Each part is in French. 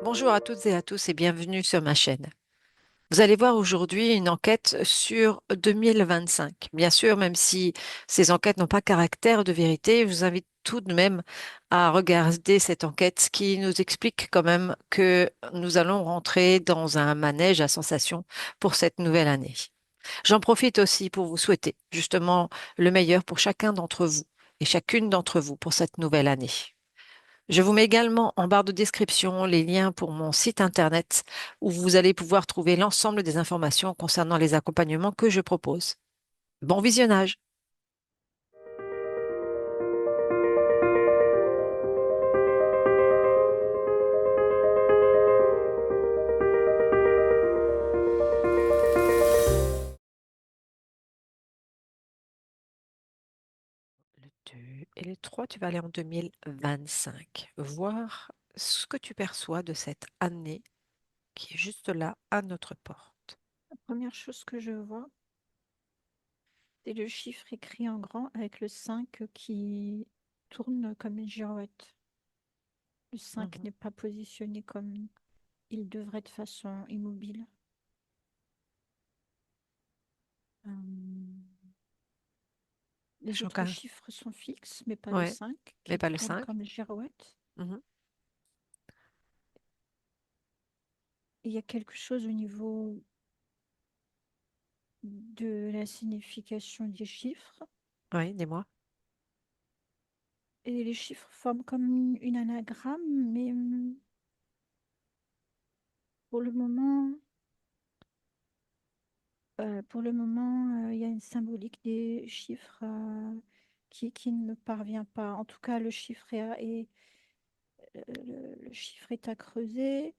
Bonjour à toutes et à tous et bienvenue sur ma chaîne. Vous allez voir aujourd'hui une enquête sur 2025. Bien sûr, même si ces enquêtes n'ont pas caractère de vérité, je vous invite tout de même à regarder cette enquête qui nous explique quand même que nous allons rentrer dans un manège à sensations pour cette nouvelle année. J'en profite aussi pour vous souhaiter justement le meilleur pour chacun d'entre vous et chacune d'entre vous pour cette nouvelle année. Je vous mets également en barre de description les liens pour mon site internet où vous allez pouvoir trouver l'ensemble des informations concernant les accompagnements que je propose. Bon visionnage. Le 2 et le 3, tu vas aller en 2025. Voir ce que tu perçois de cette année qui est juste là à notre porte. La première chose que je vois, c'est le chiffre écrit en grand avec le 5 qui tourne comme une girouette. Le 5 Mhm. n'est pas positionné comme il devrait de façon immobile. Euh, les autres Chacun. chiffres sont fixes, mais pas le Ouais, 5 mais qui pas le tourne 5. comme girouette. Mhm. Il y a quelque chose au niveau de la signification des chiffres. Oui, dis-moi. Et les chiffres forment comme une anagramme, mais pour le moment, il y a une symbolique des chiffres qui ne me parvient pas. En tout cas, le chiffre est à creuser.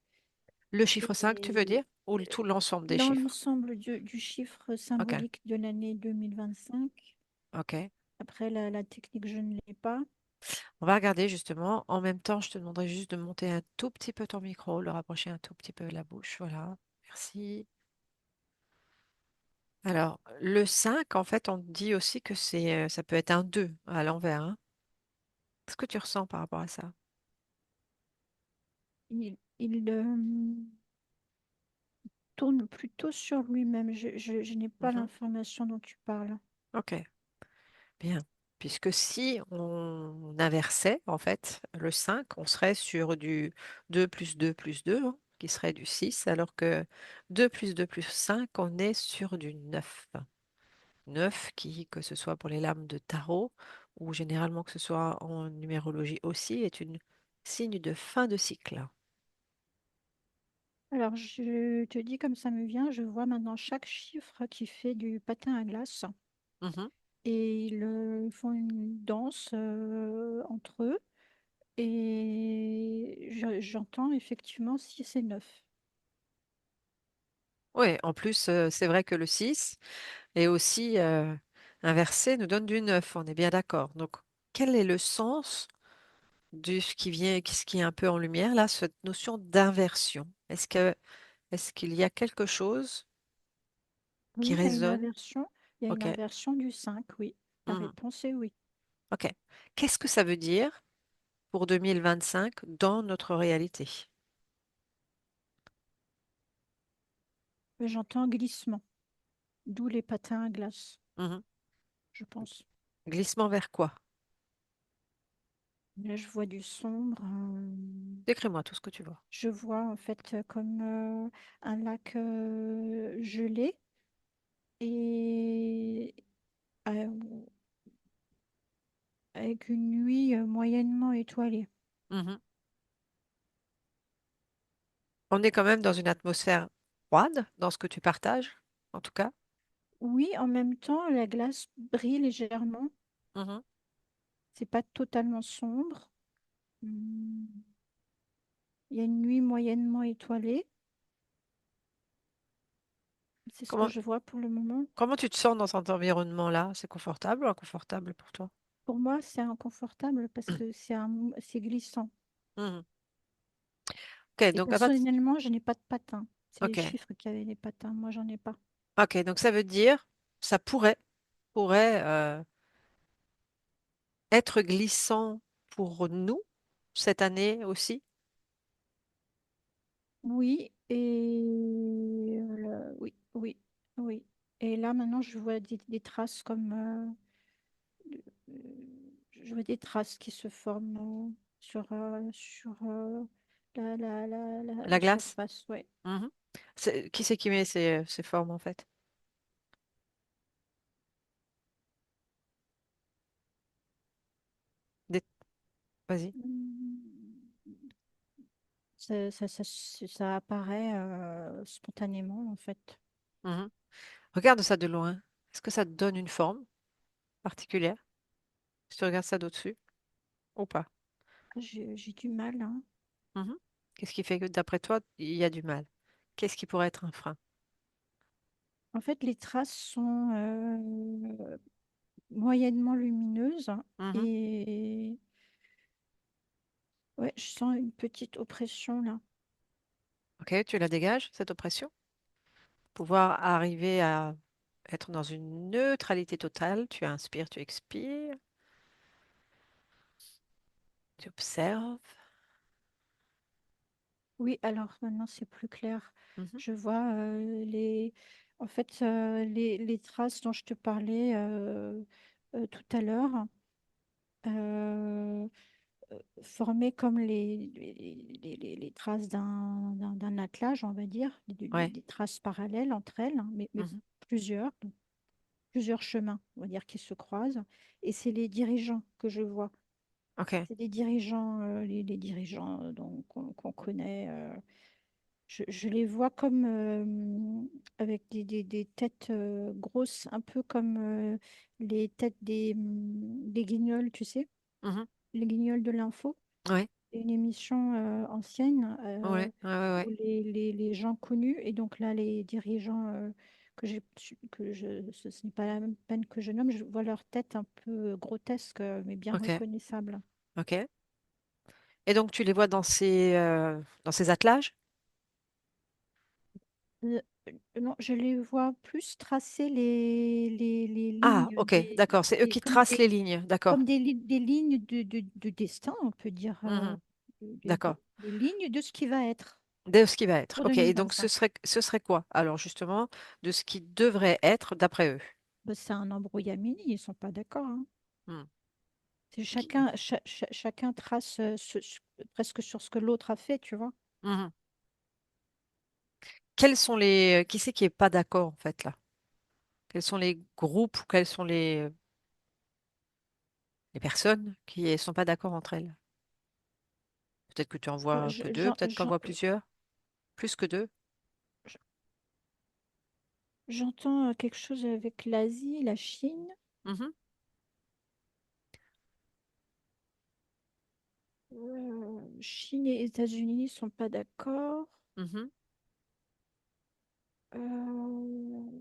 Le chiffre 5, tu veux Et dire? Ou tout l'ensemble des dans chiffres? l'ensemble du chiffre Ok, symbolique de l'année 2025, ok. après la technique, je ne l'ai pas. On va regarder justement. En même temps, je te demanderai juste de monter un tout petit peu ton micro, le rapprocher un tout petit peu de la bouche. Voilà. Merci. Alors, le 5, en fait, on dit aussi que ça peut être un 2 à l'envers, hein. Qu'est-ce que tu ressens par rapport à ça? Il tourne plutôt sur lui-même. Je n'ai pas Mhm. l'information dont tu parles. Ok, bien. Puisque si on inversait, en fait, le 5, on serait sur du 2 plus 2 plus 2, hein, qui serait du 6, alors que 2 plus 2 plus 5, on est sur du 9. 9 qui, que ce soit pour les lames de tarot ou généralement que ce soit en numérologie aussi, est une signe de fin de cycle. Alors, je te dis comme ça me vient, je vois maintenant chaque chiffre qui fait du patin à glace Mhm. et ils font une danse entre eux et j'entends effectivement 6 et 9. Oui, en plus, c'est vrai que le 6 est aussi inversé, nous donne du 9. On est bien d'accord. Donc, quel est le sens de ce qui vient, ce qui est un peu en lumière là, cette notion d'inversion? Est-ce qu'il y a quelque chose qui Oui, résonne? il y a une Ok. inversion du 5. Oui. La Mhm. réponse est oui. Ok. Qu'est-ce que ça veut dire pour 2025 dans notre réalité? J'entends glissement, d'où les patins à glace, Mhm. je pense. Glissement vers quoi? Là, je vois du sombre. Décris-moi tout ce que tu vois. Je vois en fait comme un lac gelé et euh, avec une nuit moyennement étoilée. Mhm. On est quand même dans une atmosphère froide, dans ce que tu partages, en tout cas. Oui, en même temps, la glace brille légèrement. Mhm. C'est pas totalement sombre. Hmm. Il y a une nuit moyennement étoilée. C'est ce que Comment, je vois pour le moment. comment tu te sens dans cet environnement-là? C'est confortable ou inconfortable pour toi? Pour moi, c'est inconfortable parce que c'est glissant. Mhm. Ok, Et donc, personnellement, je n'ai pas de patins. C'est les ok. chiffres qui avaient les patins. Moi, j'en ai pas. Ok, donc ça veut dire, ça pourrait être glissant pour nous cette année aussi. Oui, oui, oui, oui. Et là, maintenant, je vois des traces comme... je vois des traces qui se forment sur La la glace? surface, ouais. Mhm. Qui c'est qui met ces formes en fait? Des- Vas-y. Mm. Ça apparaît spontanément, en fait. Mhm. Regarde ça de loin. Est-ce que ça te donne une forme particulière? Si tu regardes ça d'au-dessus ou pas? J'ai du mal, hein. Mhm. Qu'est-ce qui fait que d'après toi, il y a du mal? Qu'est-ce qui pourrait être un frein? En fait, les traces sont moyennement lumineuses Mhm. et ouais, je sens une petite oppression là. Ok, tu la dégages, cette oppression? Pouvoir arriver à être dans une neutralité totale. Tu inspires, tu expires, tu observes. Oui, alors maintenant c'est plus clair. Mhm. Je vois en fait, les traces dont je te parlais tout à l'heure, euh, formées comme les traces d'un attelage, on va dire, Ouais. des traces parallèles entre elles, hein, mais Mhm. plusieurs, donc plusieurs chemins, on va dire, qui se croisent. Et c'est les dirigeants que je vois. Ok. C'est des dirigeants, les dirigeants qu'on connaît. Je les vois comme avec des têtes grosses, un peu comme les têtes des guignols, tu sais, Mhm. les guignols de l'info. Ouais. C'est une émission ancienne Ouais. Ouais. Ouais. où Ouais. les gens connus, et donc là, les dirigeants ce n'est pas la même peine que je nomme, je vois leur tête un peu grotesque, mais bien Ok. reconnaissable. Ok. Et donc, tu les vois dans ces attelages? Euh, non, je les vois plus tracer les Ah, lignes ok. D'accord. C'est eux qui tracent les lignes. D'accord. comme des lignes de destin, on peut dire, Mhm. D'accord. des lignes de ce qui va être De ce qui va être. pour Ok. Et donc, 2025. ce serait quoi? Alors, justement, de ce qui devrait être d'après eux. Ben, c'est un embrouillamini, ils sont pas d'accord, hein. Hmm. C'est Qui- chacun trace presque sur ce que l'autre a fait, tu vois. Mhm. Qui c'est qui est pas d'accord en fait là? Quels sont les groupes ou quelles sont les personnes qui ne sont pas d'accord entre elles? Peut-être que tu en vois que deux, peut-être que tu en vois plusieurs, plus que deux. j'entends quelque chose avec l'Asie, la Chine. Mhm, Chine et États-Unis sont pas d'accord. mhm, Euh,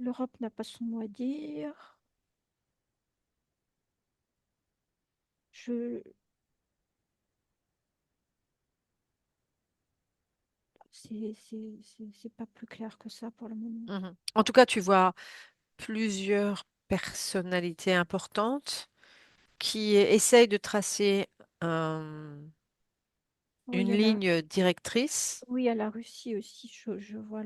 L'Europe n'a pas son mot à dire. Je, c'est pas plus clair que ça pour le moment. mhm. En tout cas, tu vois plusieurs personnalités importantes qui essayent de tracer un- Oui, il une y a ligne directrice. oui, il y a la Russie aussi. Je vois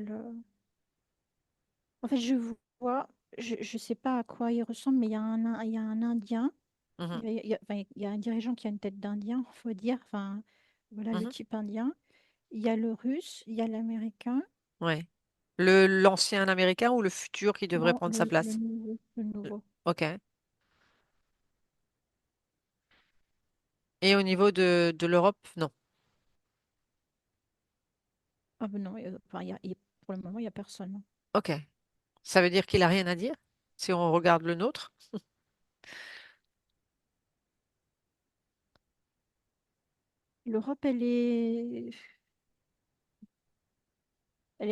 En fait, je vois. Je sais pas à quoi il ressemble, mais il y a un Indien. Mhm, Enfin, il y a un dirigeant qui a une tête d'Indien, faut dire. Enfin, voilà le mhm, type indien. Il y a le Russe, il y a l'Américain. ouais. L'ancien américain ou le futur qui devrait Non, prendre sa le place? nouveau, le nouveau. Ok. Et au niveau de l'Europe, non. Ah ben non, enfin, pour le moment, il y a personne. Ok. Ça veut dire qu'il a rien à dire si on regarde le nôtre. L'Europe, elle est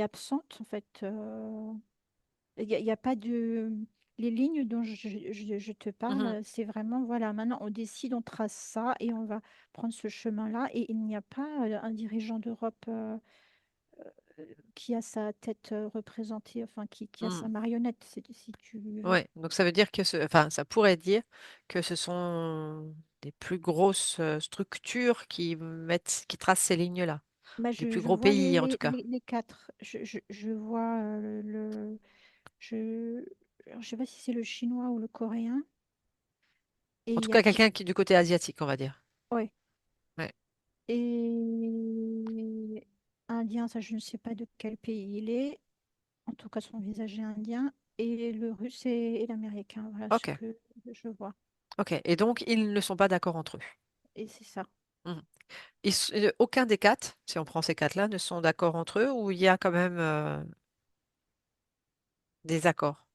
absente en fait. Il y a pas de... Les lignes dont je te Mhm. parle, c'est vraiment, voilà, maintenant on décide, on trace ça et on va prendre ce chemin-là. Et il n'y a pas un dirigeant d'Europe qui a sa tête représentée, enfin qui a sa Hmm. marionnette, si tu veux. Ouais, donc ça veut dire que enfin, ça pourrait dire que ce sont des plus grosses structures qui tracent ces lignes-là, Bah, des plus je gros vois pays en tout cas. les quatre. Je vois je, alors, je sais pas si c'est le chinois ou le coréen. Et En il tout y a cas, quelqu'un qui est du côté asiatique, on va dire. ouais. Ouais. Et indien, ça je ne sais pas de quel pays il est. En tout cas, son visage est indien. Et le russe et l'américain, voilà ce Ok, que je vois. ok. Et donc, ils ne sont pas d'accord entre eux. Et c'est ça. Mhm. Aucun des quatre, si on prend ces quatre-là, ne sont d'accord entre eux ou il y a quand même des accords.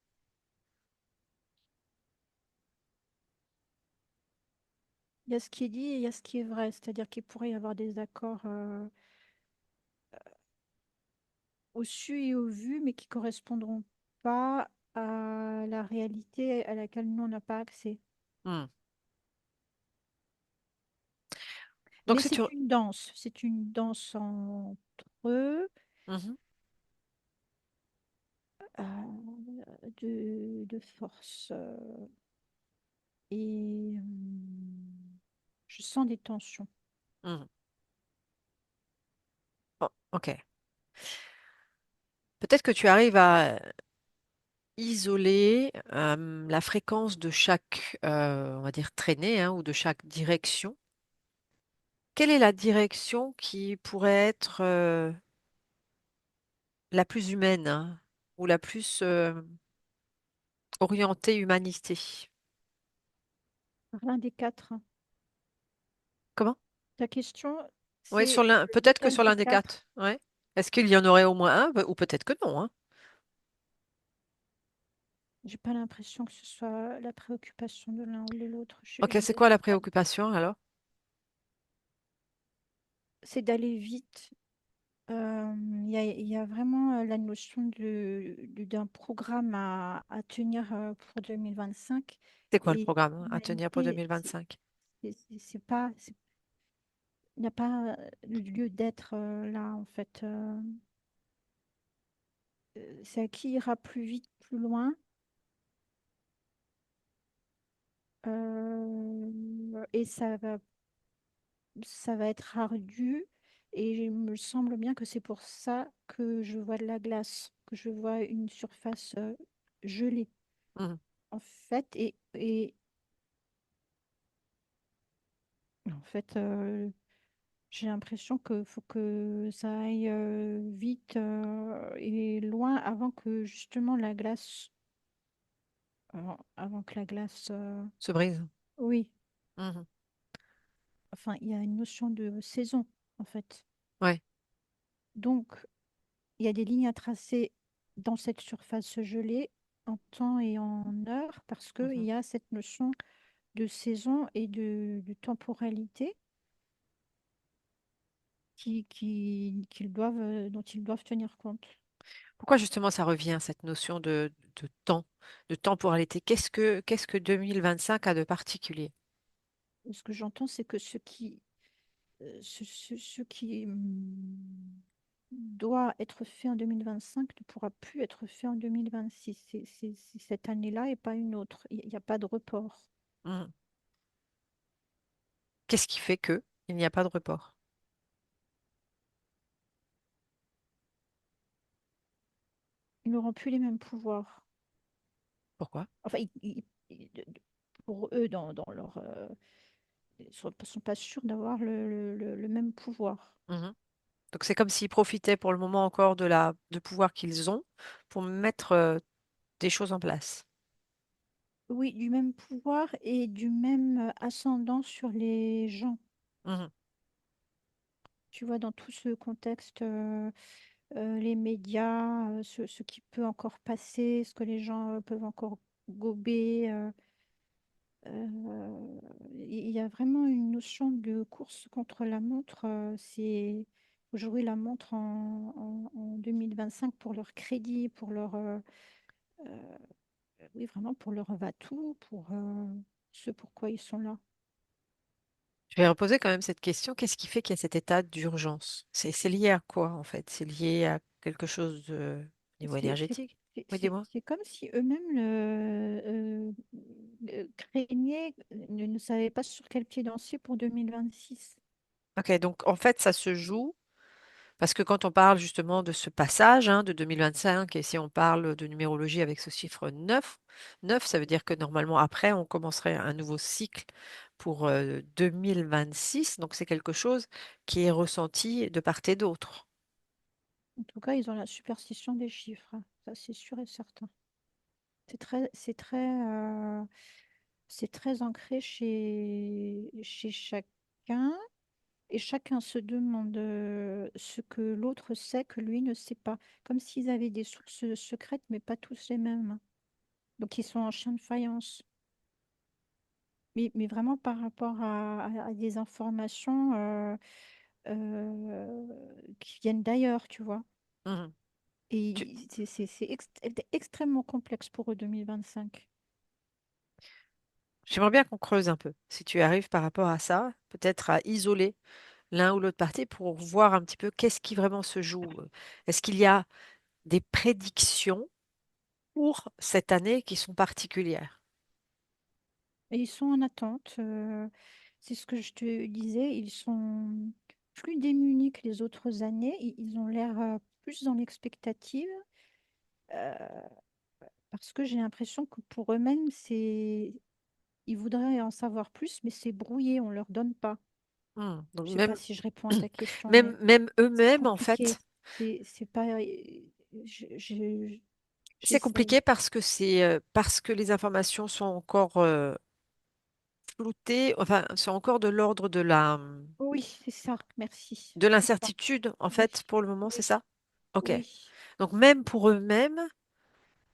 Il y a ce qui est dit et il y a ce qui est vrai. C'est-à-dire qu'il pourrait y avoir des accords au su et au vu, mais qui correspondront pas à la réalité à laquelle nous, on n'a pas accès. Hmm. Donc, Mais si tu... c'est une danse entre eux, Mhm, de force. Et je sens des tensions. mhm. Oh, ok. Peut-être que tu arrives à isoler la fréquence de chaque, on va dire, traînée hein, ou de chaque direction. Quelle est la direction qui pourrait être la plus humaine hein, ou la plus orientée humanité? L'un des quatre. Comment? Ta question, Oui, c'est peut-être que lequel sur des l'un des quatre? quatre. Ouais. Est-ce qu'il y en aurait au moins un, ou peut-être que non, hein. J'ai pas l'impression que ce soit la préoccupation de l'un ou de l'autre. Ok, Je c'est quoi verrais la pas. préoccupation alors? C'est d'aller vite. Il y a vraiment la notion d'un programme à tenir pour 2025. C'est quoi le Et programme hein, à tenir pour l'humanité, 2025? c'est pas, il n'y a pas lieu d'être là, en fait. C'est à qui ira plus vite, plus loin. Et ça va être ardu. Et il me semble bien que c'est pour ça que je vois de la glace, que je vois une surface gelée, Mhm. en fait. En fait, j'ai l'impression qu'il faut que ça aille vite et loin avant que justement la glace, avant que la glace, Se brise. oui, Mhm. enfin, il y a une notion de saison, en fait. Ouais. Donc, il y a des lignes à tracer dans cette surface gelée en temps et en heure parce qu'il Mhm. y a cette notion de saison et de temporalité dont ils doivent tenir compte. Pourquoi justement ça revient, cette notion de temps, de temporalité? Qu'est-ce que 2025 a de particulier? Ce que j'entends, c'est que ce qui doit être fait en 2025 ne pourra plus être fait en 2026. C'est cette année-là et pas une autre. Il n'y a pas de report. Mhm. Qu'est-ce qui fait que il n'y a pas de report? Ils n'auront plus les mêmes pouvoirs. Pourquoi? Enfin, pour eux, dans leur, ils ne sont pas sûrs d'avoir le même pouvoir. Mhm. Donc c'est comme s'ils profitaient pour le moment encore de pouvoir qu'ils ont pour mettre des choses en place. Oui, du même pouvoir et du même ascendant sur les gens. Mhm. Tu vois, dans tout ce contexte, les médias, ce qui peut encore passer, ce que les gens peuvent encore gober. Il y a vraiment une notion de course contre la montre. Faut jouer la montre en 2025 pour leur crédit, pour leur, euh, oui, vraiment pour leur va-tout, pour ce pourquoi ils sont là. Je vais reposer quand même cette question. Qu'est-ce qui fait qu'il y a cet état d'urgence? C'est lié à quoi en fait? C'est lié à quelque chose au niveau C'est c'est- énergétique? Oui, dis-moi. c'est comme si eux-mêmes craignaient, ne savaient pas sur quel pied danser pour 2026. Ok, donc en fait, ça se joue parce que quand on parle justement de ce passage de 2025, et si on parle de numérologie avec ce chiffre 9, 9, ça veut dire que normalement après, on commencerait un nouveau cycle pour 2026. Donc c'est quelque chose qui est ressenti de part et d'autre. En tout cas, ils ont la superstition des chiffres, hein. Ça, c'est sûr et certain. C'est très ancré chez chacun et chacun se demande ce que l'autre sait que lui ne sait pas. Comme s'ils avaient des sources secrètes, mais pas tous les mêmes. Donc, ils sont en chien de faïence. Mais vraiment par rapport à des informations euh, qui viennent d'ailleurs, tu vois. Mhm. Tu- Et c'est extrêmement complexe pour eux 2025. J'aimerais bien qu'on creuse un peu, si tu arrives par rapport à ça, peut-être à isoler l'un ou l'autre partie pour voir un petit peu qu'est-ce qui vraiment se joue. Est-ce qu'il y a des prédictions pour cette année qui sont particulières? Et ils sont en attente. C'est ce que je te disais. Ils sont plus démunis que les autres années. Ils ont l'air plus dans l'expectative euh, parce que j'ai l'impression que pour eux-mêmes, ils voudraient en savoir plus, mais c'est brouillé. On leur donne pas. Donc Je sais pas même, si je réponds à ta question, même, mais même c'est eux-mêmes, en fait, compliqué. C'est pas. c'est J'essaye. compliqué parce que les informations sont encore floutées, enfin, sont encore de l'ordre Oui, c'est ça. Merci. de C'est ça. l'incertitude, en Oui, fait, pour le moment, c'est oui, ça? Ok. oui. Donc même pour eux-mêmes,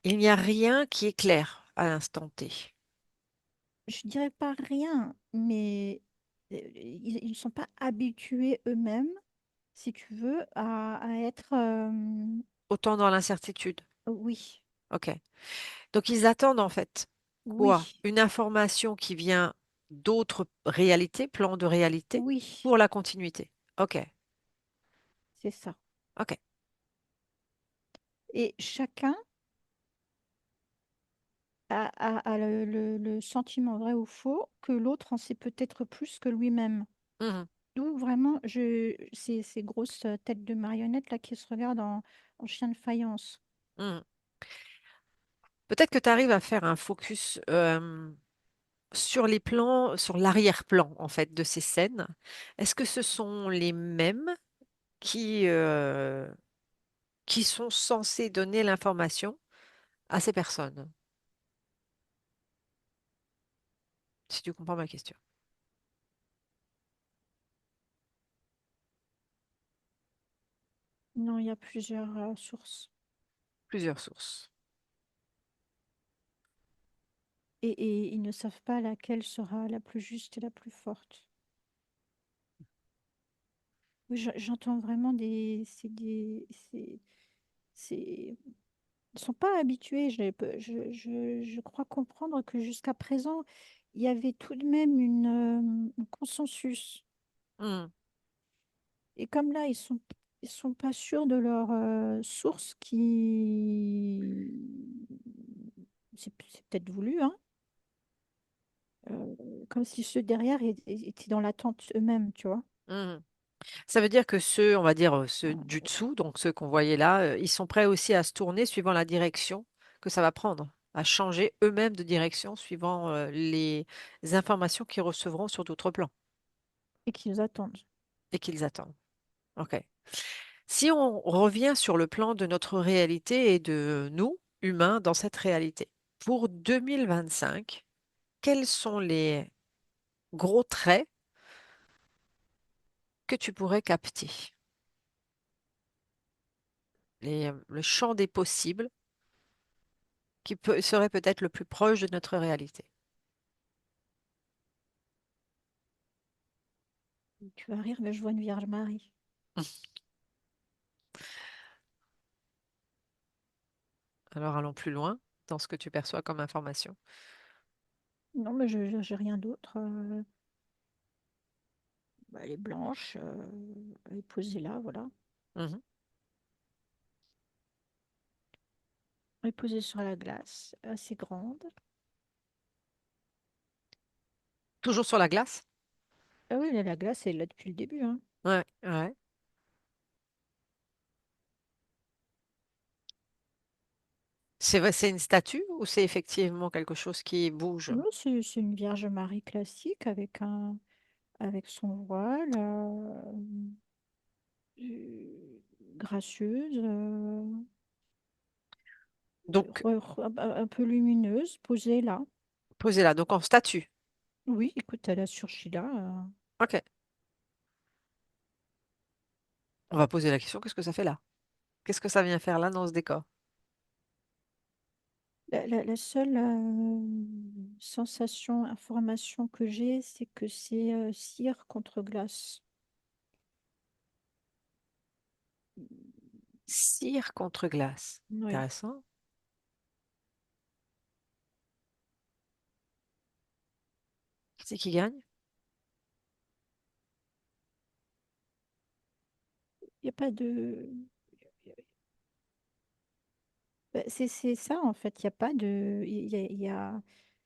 il n'y a rien qui est clair à l'instant T. Je dirais pas rien, mais ils ne sont pas habitués eux-mêmes, si tu veux, à être... Autant dans l'incertitude. oui, Ok. Donc ils attendent en fait quoi? oui, Une information qui vient d'autres réalités, plans de réalité, oui, pour la continuité. Ok. c'est ça. Ok. Et chacun a le sentiment vrai ou faux que l'autre en sait peut-être plus que lui-même. Mhm. D'où vraiment ces grosses têtes de marionnettes là qui se regardent en chien de faïence. Mhm. Peut-être que tu arrives à faire un focus sur les plans, sur l'arrière-plan en fait de ces scènes. Est-ce que ce sont les mêmes qui, euh, qui sont censés donner l'information à ces personnes? Si tu comprends ma question. Non, il y a plusieurs sources. Plusieurs sources. Et ils ne savent pas laquelle sera la plus juste et la plus forte. Oui, j'entends vraiment c'est- ils sont pas habitués. Je crois comprendre que jusqu'à présent, il y avait tout de même un consensus. Mhm. Et comme là, ils sont pas sûrs de leur source c'est peut-être voulu, hein, comme si ceux derrière étaient dans l'attente eux-mêmes, tu vois. Mhm. Ça veut dire que ceux, on va dire ceux du dessous, donc ceux qu'on voyait là, ils sont prêts aussi à se tourner suivant la direction que ça va prendre, à changer eux-mêmes de direction suivant les informations qu'ils recevront sur d'autres plans Et qu'ils attendent. et qu'ils attendent. OK. Si on revient sur le plan de notre réalité et de nous, humains, dans cette réalité, pour 2025, quels sont les gros traits que tu pourrais capter? Le champ des possibles serait peut-être le plus proche de notre réalité. Tu vas rire, mais je vois une Vierge Marie. Alors allons plus loin dans ce que tu perçois comme information. Non, mais j'ai rien d'autre. Bah, elle est blanche, elle est posée là, voilà. Mhm. Elle est posée sur la glace, assez grande. Toujours sur la glace? Ah oui, la glace, elle est là depuis le début, hein. Ouais, ouais. C'est vrai, c'est une statue ou c'est effectivement quelque chose qui bouge? Non, c'est une Vierge Marie classique avec son voile, gracieuse, Donc, un peu lumineuse, posée là. posez là, donc en statue. Oui, écoute, elle a surgi là. Ok. On va poser la question, qu'est-ce que ça fait là? Qu'est-ce que ça vient faire là dans ce décor? La seule sensation, information que j'ai, c'est que c'est cire contre glace. Cire contre glace. Oui, Intéressant. Qui c'est qui gagne? il n'y a pas de... Bah, c'est ça, en fait. Il n'y a pas de...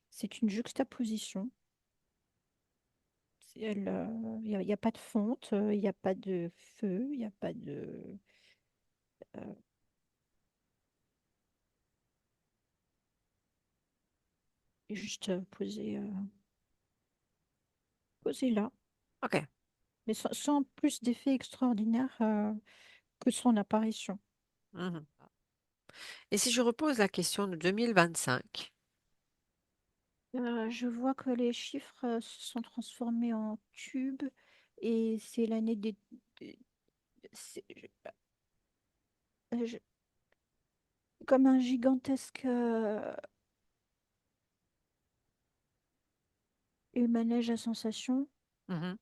C'est une juxtaposition. Il y a pas de fonte, il n'y a pas de feu, il n'y a pas de... euh, juste posé là. Ok. Mais sans plus d'effet extraordinaire que son apparition. Mhm. Et si je repose la question de 2025, Je vois que les chiffres se sont transformés en tubes et c'est l'année des- c'est- je- comme un gigantesque manège à sensation mhm,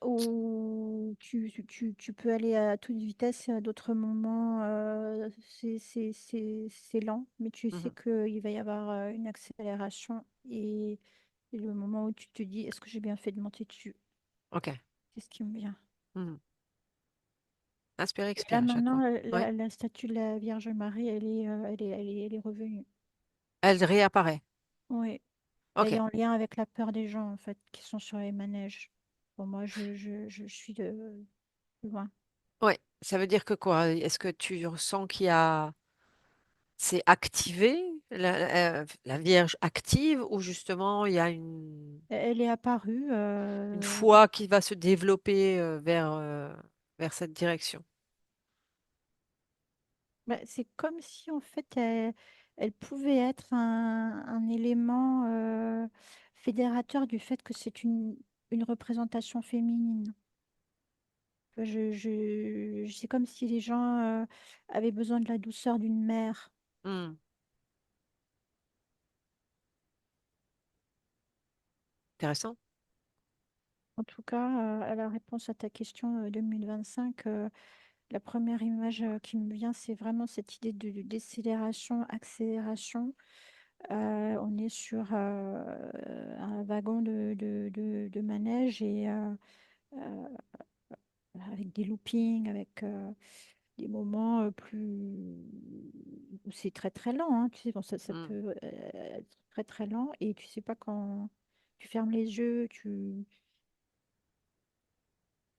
où tu peux aller à toute vitesse et à d'autres moments c'est lent, mais tu sais mhm. qu'il va y avoir une accélération et le moment où tu te dis est-ce que j'ai bien fait de monter dessus? Ok. C'est ce qui me vient. Mhm. Inspirez, Et expirez là à chaque maintenant, fois. Oui. la statue de la Vierge Marie, elle est revenue. Elle réapparaît. Oui, elle est Ok. en lien avec la peur des gens en fait qui sont sur les manèges. Pour moi, je suis de loin. Oui. Ça veut dire que quoi? Est-ce que tu ressens qu'il y a... C'est activé, la Vierge active, ou justement il y a Elle est apparue. une foi qui va se développer vers cette direction? Bah, c'est comme si en fait elle pouvait être un élément fédérateur du fait que c'est une représentation féminine. C'est comme si les gens avaient besoin de la douceur d'une mère. Hmm. Intéressant. En tout cas, à la réponse à ta question 2025, la première image qui me vient, c'est vraiment cette idée de décélération, accélération. On est sur un wagon de manège et avec des loopings, avec des moments plus où c'est très très lent, hein. Tu sais, bon, ça Hmm. peut être très très lent et tu sais pas quand tu fermes les yeux,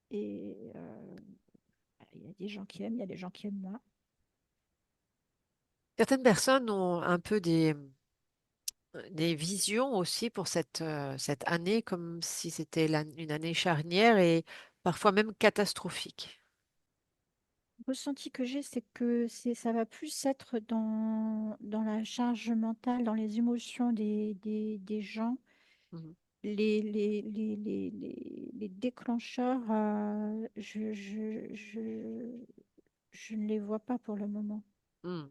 et il y a des gens qui aiment, il y a des gens qui aiment moins. Certaines personnes ont un peu des visions aussi pour cette année, comme si c'était une année charnière et parfois même catastrophique. Le ressenti que j'ai, c'est que ça va plus être dans la charge mentale, dans les émotions des gens, Mhm. les déclencheurs, je ne les vois pas pour le moment. Hmm.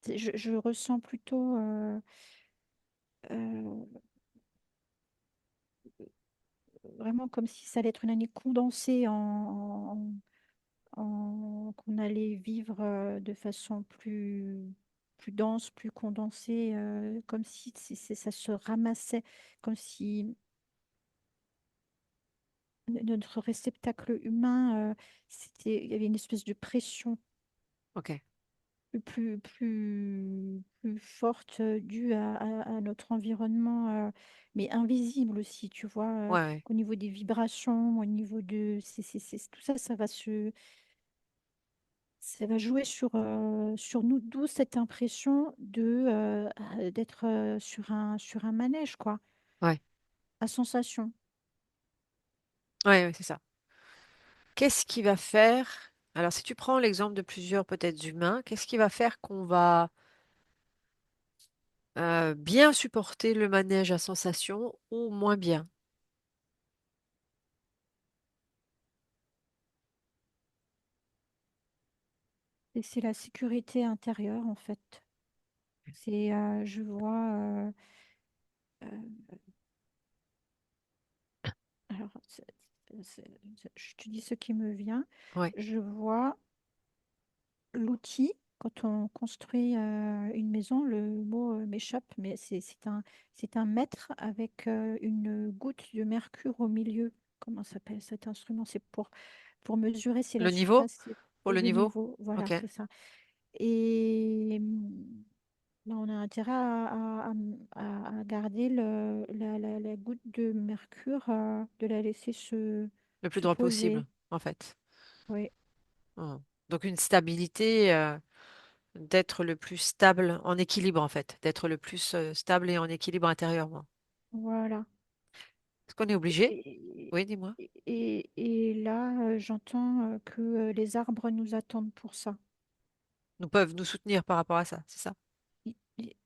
Je ressens plutôt euh, vraiment comme si ça allait être une année condensée qu'on allait vivre de façon plus dense, plus condensée, comme si ça se ramassait, comme si notre réceptacle humain, il y avait une espèce de pression Ok. plus forte due à notre environnement, mais invisible aussi, tu vois, Ouais, ouais, au niveau des vibrations, au niveau de... tout ça, ça va jouer sur nous, d'où cette impression d'être sur un manège, quoi, ouais, à sensation. ouais, ouais, c'est ça. Qu'est-ce qui va faire, alors si tu prends l'exemple de plusieurs peut-être humains, qu'est-ce qui va faire qu'on va bien supporter le manège à sensation ou moins bien? Et c'est la sécurité intérieure, en fait. Je vois, alors, je te dis ce qui me vient. Ouais. Je vois l'outil, quand on construit une maison, le mot m'échappe, mais c'est un mètre avec une goutte de mercure au milieu. Comment s'appelle cet instrument? C'est pour mesurer si la Le niveau? surface Pour est le le niveau? niveau. Voilà, Ok. c'est ça. Et ben, on a intérêt à garder la goutte de mercure, de la laisser Le plus se droit possible, poser. en fait. Oui, Hmm. Donc une stabilité, d'être le plus stable, en équilibre en fait, d'être le plus stable et en équilibre intérieurement. voilà. Est-ce qu'on est obligé? Et, Oui, dis-moi. et là, j'entends que les arbres nous attendent pour ça. Nous peuvent nous soutenir par rapport à ça, c'est ça? Les,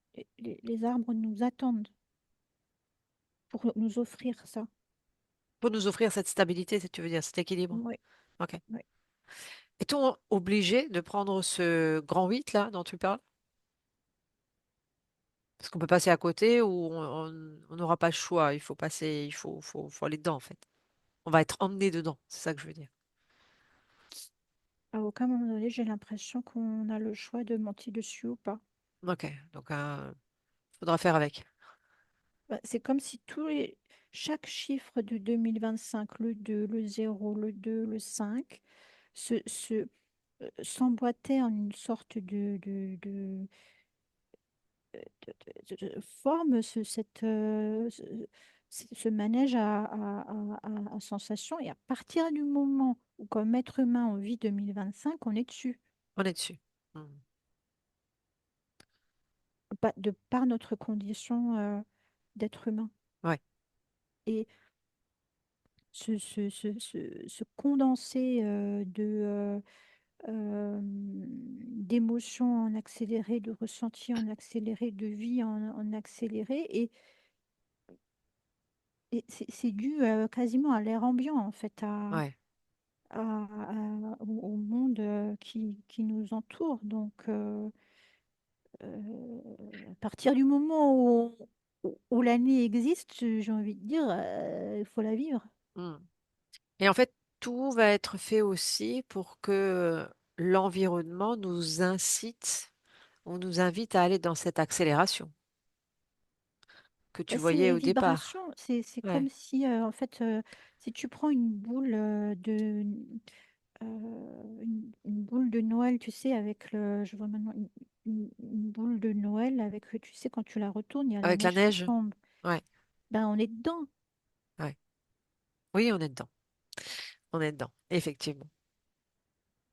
les arbres nous attendent pour nous offrir ça. Pour nous offrir cette stabilité, tu veux dire, cet équilibre. Oui, Ok. oui. Est-on obligé de prendre ce grand 8 là dont tu parles? Parce qu'on peut passer à côté ou on n'aura pas le choix. Il faut passer, faut aller dedans en fait. On va être emmené dedans, c'est ça que je veux dire. À aucun moment donné, j'ai l'impression qu'on a le choix de monter dessus ou pas. Ok, donc faudra faire avec. Bah, c'est comme si chaque chiffre de 2025, le 2, le 0, le 2, le 5, s'emboîtait en une sorte forme ce manège à sensations. Et à partir du moment où, comme être humain, on vit 2025, on est dessus. On est dessus. Hmm. De par notre condition d'être humain. Ouais, Et ce condensé d'émotions en accéléré, de ressentis en accéléré, de vie en accéléré. Et c'est dû quasiment à l'air ambiant, en fait, ouais. au monde qui nous entoure. Donc, à partir du moment où l'année existe, j'ai envie de dire, il faut la vivre. Hmm. Et en fait, tout va être fait aussi pour que l'environnement nous incite ou nous invite à aller dans cette accélération que tu Bah, c'est voyais les au vibrations. départ. C'est Ouais. comme si, en fait, si tu prends une boule une boule de Noël, tu sais, je vois maintenant une boule de Noël avec, tu sais, quand tu la retournes, il y a la Avec la neige qui neige? tombe. Ouais, Ben, on est dedans. ouais. Oui, on est dedans. On est dedans, effectivement.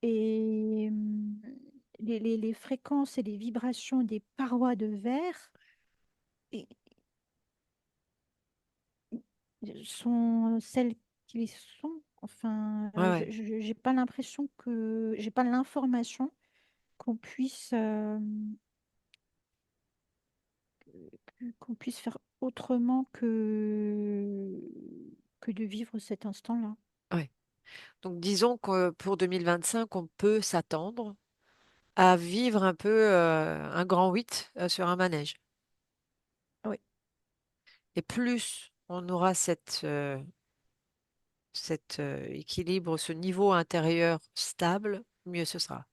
Et les fréquences et les vibrations des parois de verre et- sont celles qui sont. Enfin, Ouais, ouais, j'ai pas l'impression j'ai pas l'information qu'on puisse, qu'on puisse faire autrement que de vivre cet instant-là. ouais. Donc disons que pour 2025, on peut s'attendre à vivre un peu un grand 8 sur un manège. Oui. Et plus on aura cet équilibre, ce niveau intérieur stable, mieux ce sera.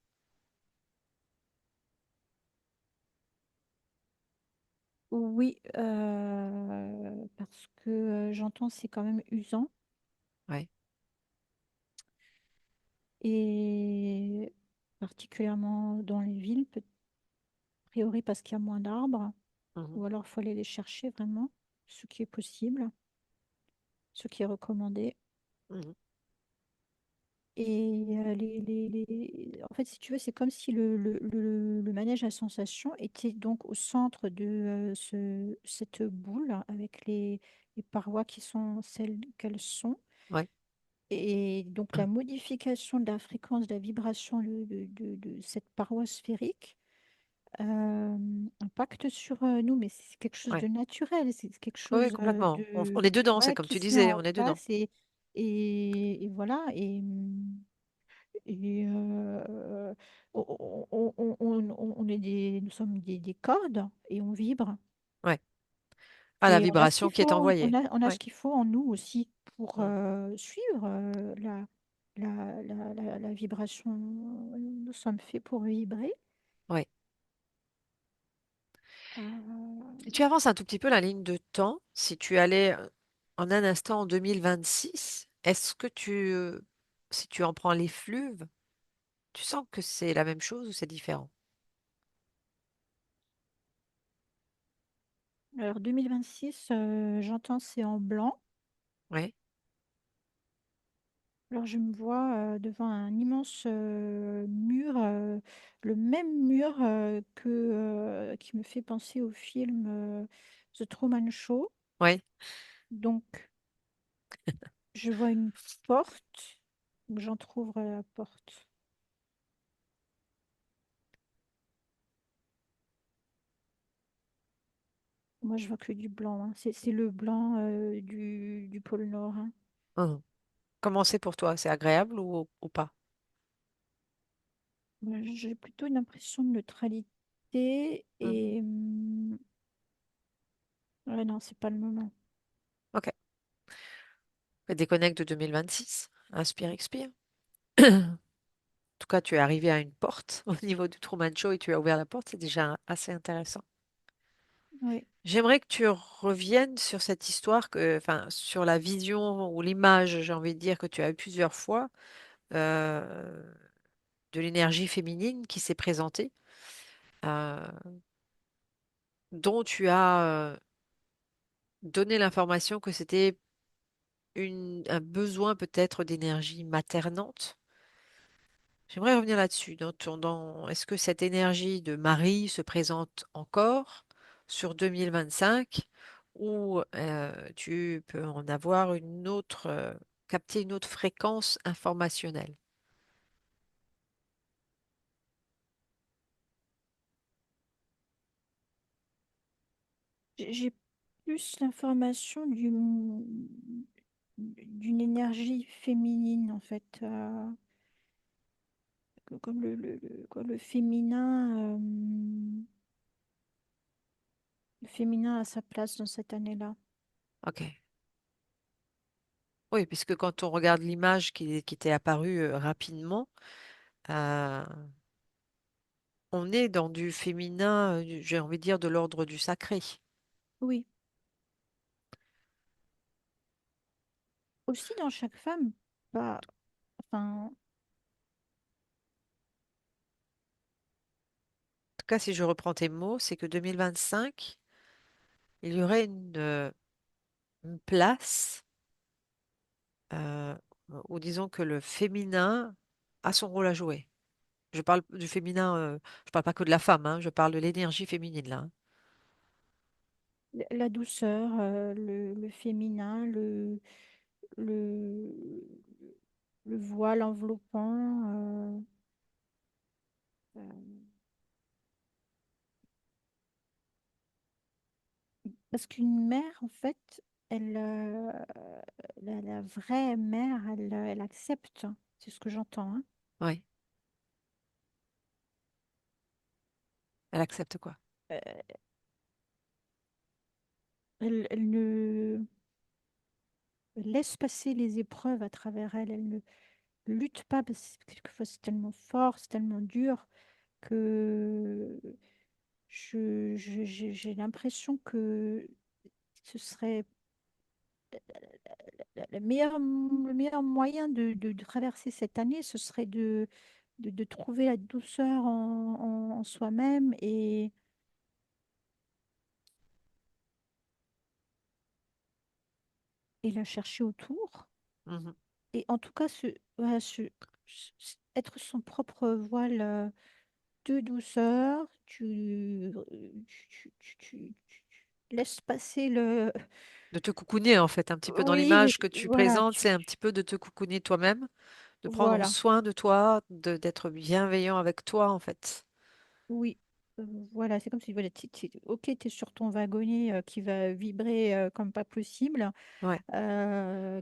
Oui, parce que j'entends c'est quand même usant. Ouais. et particulièrement dans les villes, a priori parce qu'il y a moins d'arbres, Mhm, ou alors il faut aller les chercher vraiment, ce qui est possible, ce qui est recommandé. mhm. Et en fait, si tu veux, c'est comme si le manège à sensation était donc au centre de cette boule avec les parois qui sont celles qu'elles sont. Ouais, Et donc la modification de la fréquence, de la vibration de cette paroi sphérique impacte sur nous, mais c'est quelque chose ouais. de naturel, c'est quelque Oui, chose complètement. On de est dedans, c'est voilà, comme qui tu se met disais, en on est dedans. place et voilà. Et on est nous sommes des cordes et on vibre. Ouais. Ah, la Et on a ce vibration qu'il qui est faut, envoyée. on a ce Ouais. qu'il faut en nous aussi pour Mm. suivre la vibration. Nous sommes faits pour vibrer. Ouais. Euh, Si tu avances un tout petit peu la ligne de temps, si tu allais en un instant en 2026, est-ce que si tu en prends les fleuves, tu sens que c'est la même chose ou c'est différent? alors 2026, j'entends c'est en blanc. Oui, Alors je me vois devant un immense mur, le même mur qui me fait penser au film The Truman Show. oui. Donc je vois une porte, donc j'entrouvre la porte. Moi je vois que du blanc, hein. C'est le blanc du pôle Nord, hein. Mhm. Comment c'est pour toi? C'est agréable ou pas? Moi, j'ai plutôt une impression de neutralité Mhm. et ouais, non, c'est pas le moment. Ok. Déconnecte de 2026. Inspire, expire. En tout cas, tu es arrivé à une porte au niveau du Truman Show et tu as ouvert la porte. C'est déjà assez intéressant. Oui. J'aimerais que tu reviennes sur cette histoire, enfin, sur la vision ou l'image, j'ai envie de dire, que tu as eu plusieurs fois euh, de l'énergie féminine qui s'est présentée, euh, dont tu as donné l'information que c'était un besoin peut-être d'énergie maternante. J'aimerais revenir là-dessus. Est-ce que cette énergie de Marie se présente encore sur 2025 ou tu peux en avoir une autre, capter une autre fréquence informationnelle? J'ai plus l'information d'une énergie féminine, en fait. Comme quoi, le féminin a sa place dans cette année-là. Ok. Oui, puisque quand on regarde l'image qui t'est apparue rapidement, euh, on est dans du féminin, j'ai envie de dire de l'ordre du sacré. Oui. Aussi dans chaque femme, pas, enfin, En tout cas, si je reprends tes mots, c'est que 2025, il y aurait une place euh, où disons que le féminin a son rôle à jouer. Je parle du féminin, je parle pas que de la femme, hein, je parle de l'énergie féminine là, hein. la douceur, le féminin, le, le voile enveloppant. Euh, Parce qu'une mère, en fait, elle, la vraie mère, elle accepte. C'est ce que j'entends, hein. Oui, elle accepte quoi? Euh, elle ne laisse passer les épreuves à travers elle. Elle ne lutte pas parce que quelquefois c'est tellement fort, c'est tellement dur que j'ai l'impression que ce serait le meilleur moyen de traverser cette année, ce serait de trouver la douceur en soi-même et la chercher autour. Mhm. Et en tout cas, voilà, être son propre voile de douceur. Tu laisses passer le... De te coucouner, en fait, un petit peu dans Oui, l'image que tu voilà, présentes, c'est un petit peu de te coucouner toi-même, de prendre voilà, soin de toi, d'être bienveillant avec toi, en fait. oui. Voilà, c'est comme si, voilà, ok, tu es sur ton wagonnet qui va vibrer comme pas possible. Ouais.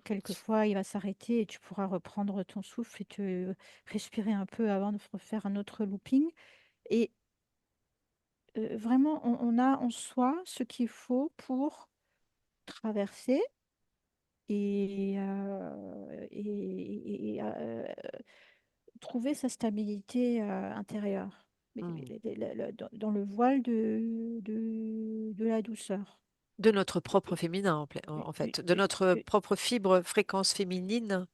Quelquefois, il va s'arrêter et tu pourras reprendre ton souffle et te respirer un peu avant de refaire un autre looping. Et vraiment, on a en soi ce qu'il faut pour traverser et trouver sa stabilité intérieure. Mm. Dans le voile de la douceur. De notre propre féminin, Du- en du- fait, de du- notre du- propre fibre, fréquence féminine.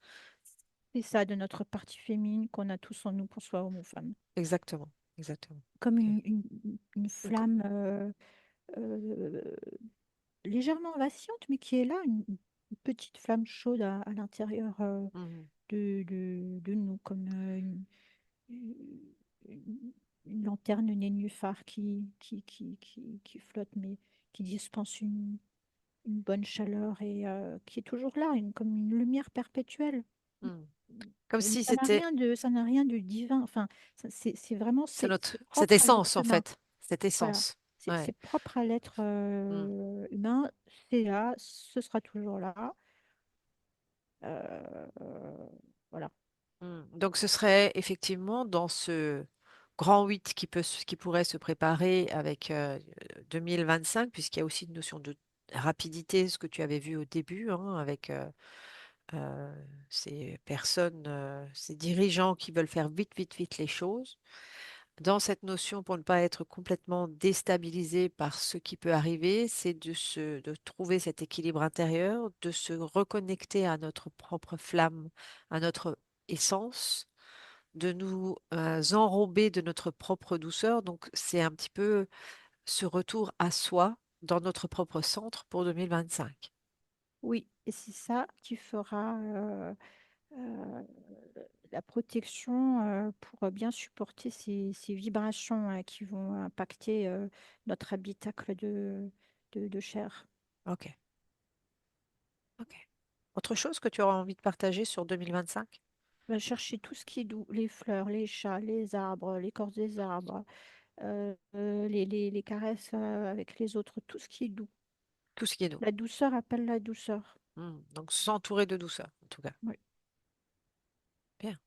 C'est ça, de notre partie féminine qu'on a tous en nous, qu'on soit homme ou femme. Exactement, exactement. Comme Ok. une Donc, flamme euh, légèrement vacillante, mais qui est là, une petite flamme chaude à l'intérieur mhm, de nous, comme une- une lanterne nénuphar qui flotte, mais qui dispense une bonne chaleur et qui est toujours là, comme une lumière perpétuelle. mhm. Comme Mais si c'était, ça n'a rien de divin. Enfin, c'est vraiment, c'est notre, c'est cette propre à essence, l'être en humain. fait, cette Voilà. essence. Ouais. C'est propre à l'être Mm, humain. C'est là, ce sera toujours là. Euh, euh, voilà. mm. Donc, ce serait effectivement dans ce grand 8 qui pourrait se préparer avec 2025, puisqu'il y a aussi une notion de rapidité, ce que tu avais vu au début, hein, avec euh, ces personnes, ces dirigeants qui veulent faire vite, vite, vite les choses. Dans cette notion, pour ne pas être complètement déstabilisé par ce qui peut arriver, c'est de trouver cet équilibre intérieur, de se reconnecter à notre propre flamme, à notre essence, de nous enrober de notre propre douceur. Donc, c'est un petit peu ce retour à soi dans notre propre centre pour 2025. Oui, et c'est ça qui fera euh, la protection pour bien supporter ces vibrations qui vont impacter notre habitacle de chair. Ok, ok. Autre chose que tu auras envie de partager sur 2025? On va chercher tout ce qui est doux, les fleurs, les chats, les arbres, l'écorce des arbres, les caresses avec les autres, tout ce qui est doux. Tout ce qui est nous. La douceur appelle la douceur. Donc, s'entourer de douceur, en tout cas. Oui. Bien.